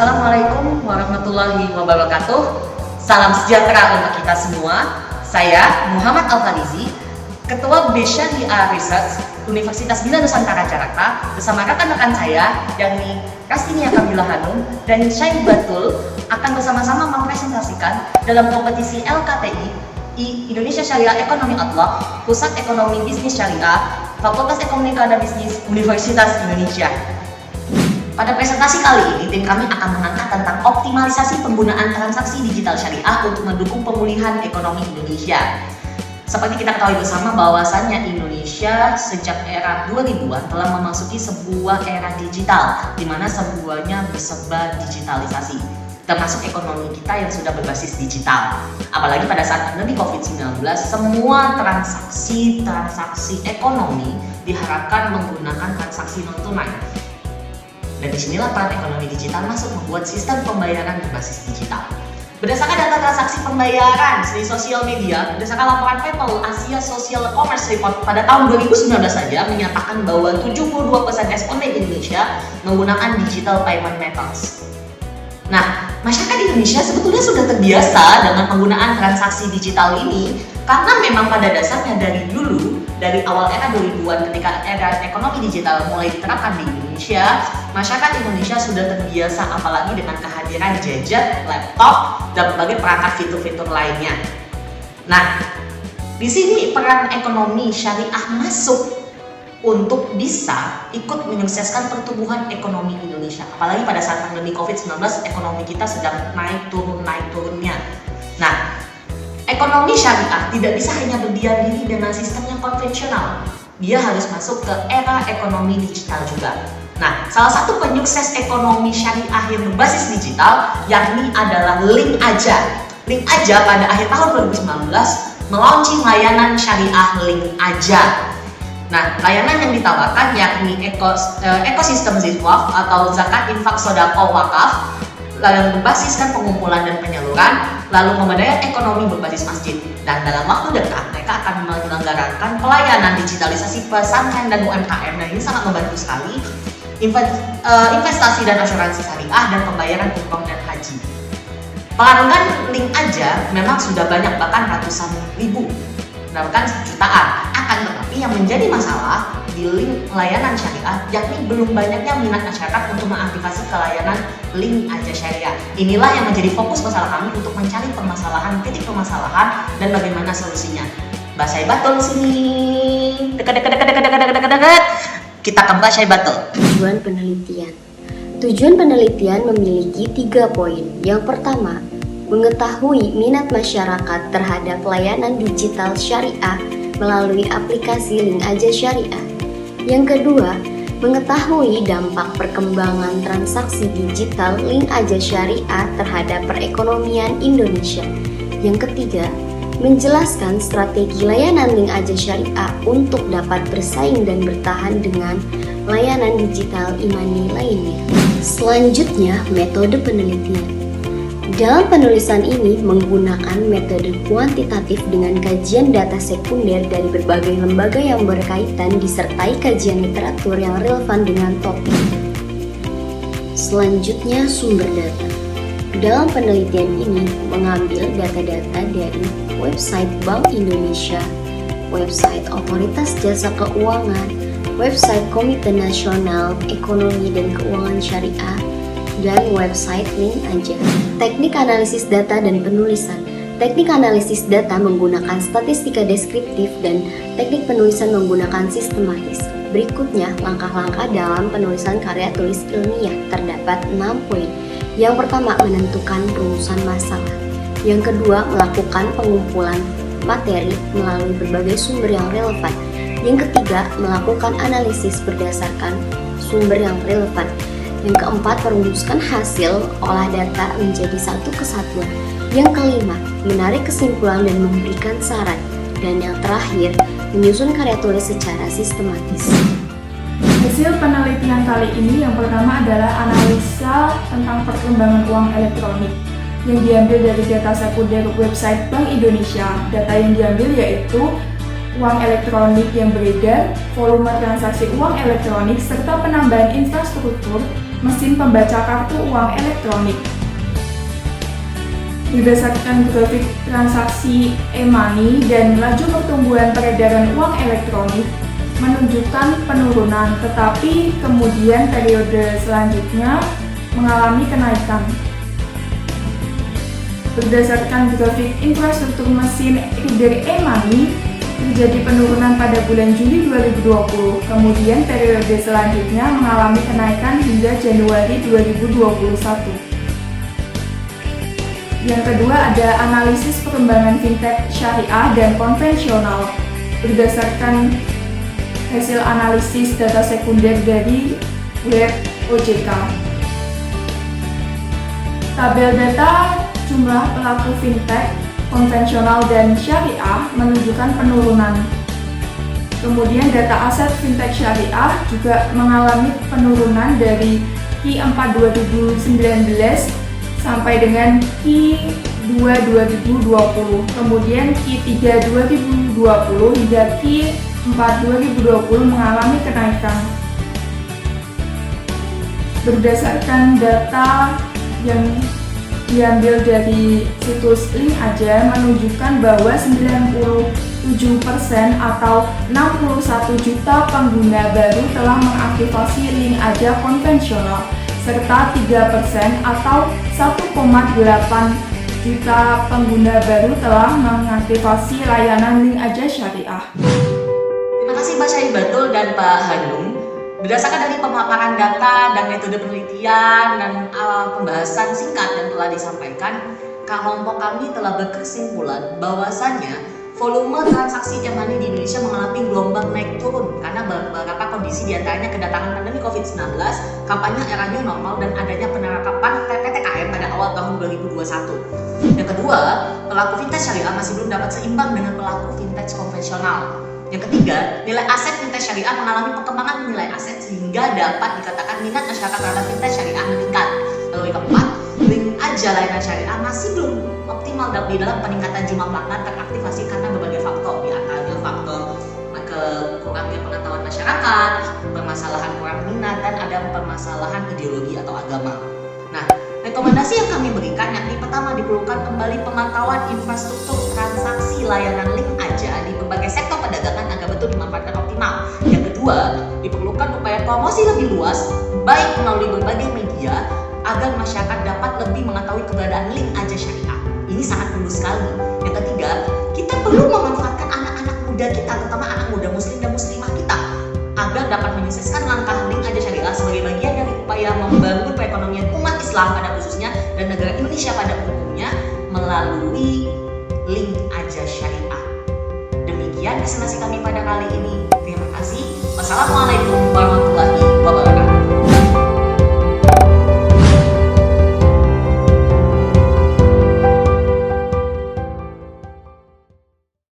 Assalamualaikum warahmatullahi wabarakatuh. Salam sejahtera untuk kita semua. Saya Muhammad Al-Farizi, Ketua B Syariah Research Universitas Bina Nusantara Jakarta, bersama rekan-rekan saya, yakni Rastinia Kamila Hanum dan Syaibatul, akan bersama-sama mempresentasikan dalam kompetisi LKTI Indonesia Syariah Economy Outlook, Pusat Ekonomi Bisnis Syariah, Fakultas Ekonomi dan Bisnis Universitas Indonesia. Pada presentasi kali ini, tim kami akan mengangkat tentang optimalisasi penggunaan transaksi digital syariah untuk mendukung pemulihan ekonomi Indonesia. Seperti kita ketahui bersama bahwasannya Indonesia sejak era 2000-an telah memasuki sebuah era digital, di mana semuanya berserba digitalisasi, termasuk ekonomi kita yang sudah berbasis digital. Apalagi pada saat pandemi COVID-19, semua transaksi ekonomi diharapkan menggunakan transaksi non-tunai. Dan disinilah peran ekonomi digital masuk membuat sistem pembayaran berbasis digital. Berdasarkan data transaksi pembayaran di sosial media, berdasarkan laporan PayPal Asia Social Commerce Report pada tahun 2019 saja menyatakan bahwa 72% responden Indonesia menggunakan digital payment methods. Nah, masyarakat Indonesia sebetulnya sudah terbiasa dengan penggunaan transaksi digital ini karena memang pada dasarnya dari awal era 2000-an ketika era ekonomi digital mulai diterapkan di Indonesia, masyarakat Indonesia sudah terbiasa apalagi dengan kehadiran gadget, laptop, dan berbagai perangkat fitur-fitur lainnya. Nah, di sini peran ekonomi syariah masuk untuk bisa ikut menyukseskan pertumbuhan ekonomi Indonesia. Apalagi pada saat pandemi COVID-19, ekonomi kita sedang naik turunnya. Nah, ekonomi syariah tidak bisa hanya berdiam diri dengan sistem yang konvensional. Dia harus masuk ke era ekonomi digital juga. Nah, salah satu penyukses ekonomi syariah yang berbasis digital yakni adalah Link Aja. Link Aja pada akhir tahun 2019 melaunching layanan syariah Link Aja. Nah, layanan yang ditawarkan yakni ekosistem zifwaf atau zakat infak sodaqah wakaf, lalu berbasiskan pengumpulan dan penyaluran, lalu pemberdayaan ekonomi berbasis masjid. Dan dalam waktu dekat mereka akan menyelenggarakan pelayanan digitalisasi pesantren dan UMKM. Nah, ini sangat membantu sekali investasi dan asuransi syariah dan pembayaran umroh dan haji. Pelanggan Link Aja memang sudah banyak, bahkan ratusan ribu, bahkan jutaan. Akan tetapi yang menjadi masalah di link layanan syariah yakni belum banyaknya minat masyarakat untuk mengaplikasi ke layanan Link Aja Syariah. Inilah yang menjadi fokus bersama kami untuk mencari titik permasalahan dan bagaimana solusinya. Mbak Syaibatul sini. Dekat. Kita ke Mbak Syaibatul. Tujuan penelitian memiliki 3 poin. Yang pertama, mengetahui minat masyarakat terhadap layanan digital syariah melalui aplikasi Link Aja Syariah. Yang kedua, mengetahui dampak perkembangan transaksi digital Link Aja Syariah terhadap perekonomian Indonesia. Yang ketiga, menjelaskan strategi layanan Link Aja Syariah untuk dapat bersaing dan bertahan dengan layanan digital e-money lainnya. Selanjutnya, metode penelitian. Dalam penulisan ini menggunakan metode kuantitatif dengan kajian data sekunder dari berbagai lembaga yang berkaitan disertai kajian literatur yang relevan dengan topik. Selanjutnya, sumber data. Dalam penelitian ini mengambil data-data dari website Bank Indonesia, website Otoritas Jasa Keuangan, website Komite Nasional Ekonomi dan Keuangan Syariah, dan website Link Aja. Teknik analisis data dan penulisan. Teknik analisis data menggunakan statistika deskriptif dan teknik penulisan menggunakan sistematis. Berikutnya, langkah-langkah dalam penulisan karya tulis ilmiah. Terdapat 6 poin. Yang pertama, menentukan rumusan masalah. Yang kedua, melakukan pengumpulan materi melalui berbagai sumber yang relevan. Yang ketiga, melakukan analisis berdasarkan sumber yang relevan. Yang keempat, merumuskan hasil olah data menjadi satu kesatuan. Yang kelima, menarik kesimpulan dan memberikan saran. Dan yang terakhir, menyusun karya tulis secara sistematis. Hasil penelitian kali ini yang pertama adalah analisa tentang perkembangan uang elektronik yang diambil dari data sekunder website Bank Indonesia. Data yang diambil yaitu uang elektronik yang beredar, volume transaksi uang elektronik, serta penambahan infrastruktur mesin pembaca kartu uang elektronik. Berdasarkan grafik transaksi e-money dan laju pertumbuhan peredaran uang elektronik menunjukkan penurunan, tetapi kemudian periode selanjutnya mengalami kenaikan. Berdasarkan grafik infrastruktur mesin reader e-money, terjadi penurunan pada bulan Juli 2020, kemudian periode selanjutnya mengalami kenaikan hingga Januari 2021. Yang kedua ada analisis perkembangan fintech syariah dan konvensional. Berdasarkan hasil analisis data sekunder dari web OJK. Tabel data jumlah pelaku fintech konvensional dan syariah menunjukkan penurunan. Kemudian data aset fintech syariah juga mengalami penurunan dari Q4 2019 sampai dengan Q2 2020, kemudian Q3 2020 hingga Q4 2020 mengalami kenaikan. Berdasarkan data yang diambil dari situs Link Aja menunjukkan bahwa 97% atau 61 juta pengguna baru telah mengaktifasi Link Aja konvensional, serta 3% atau 1,8 juta pengguna baru telah mengaktifasi layanan Link Aja Syariah. Terima kasih Pak Syaibatul dan Pak Hanum. Berdasarkan dari pemaparan data dan metode penelitian dan pembahasan singkat yang telah disampaikan, kelompok kami telah berkesimpulan bahwasannya volume transaksi e-money di Indonesia mengalami gelombang naik turun karena beberapa kondisi diantaranya kedatangan pandemi COVID-19, kampanye era new normal, dan adanya penerapan PPKM pada awal tahun 2021. Yang kedua, pelaku fintech syariah masih belum dapat seimbang dengan pelaku fintech konvensional. Yang ketiga, nilai aset fintech syariah mengalami perkembangan nilai aset sehingga dapat dikatakan minat masyarakat terhadap fintech syariah meningkat. Lalu yang keempat, Link Aja layanan syariah masih belum optimal di dalam peningkatan jumlah pelanggan teraktivasi karena berbagai faktor, di antaranya faktor kurangnya pengetahuan masyarakat, permasalahan kurang minat, dan ada permasalahan ideologi atau agama. Nah, rekomendasi yang kami berikan yakni pertama, diperlukan kembali pemantauan infrastruktur transaksi layanan Link Aja di berbagai sektor perdagangan agar betul dimanfaatkan optimal. Yang kedua, diperlukan upaya promosi lebih luas baik melalui berbagai media agar masyarakat dapat lebih mengetahui keberadaan Link Aja Syariah. Ini sangat perlu sekali. Yang ketiga, kita perlu memanfaatkan anak-anak muda kita, terutama anak muda muslim dan muslimah kita, agar dapat menyukseskan langkah Link Aja Syariah sebagai bagian dari upaya membangun perekonomian umat Islam pada khususnya dan negara Indonesia pada umumnya melalui Link Aja Syariah. Demikian presentasi kami pada kali ini. Terima kasih. Wassalamualaikum warahmatullahi wabarakatuh.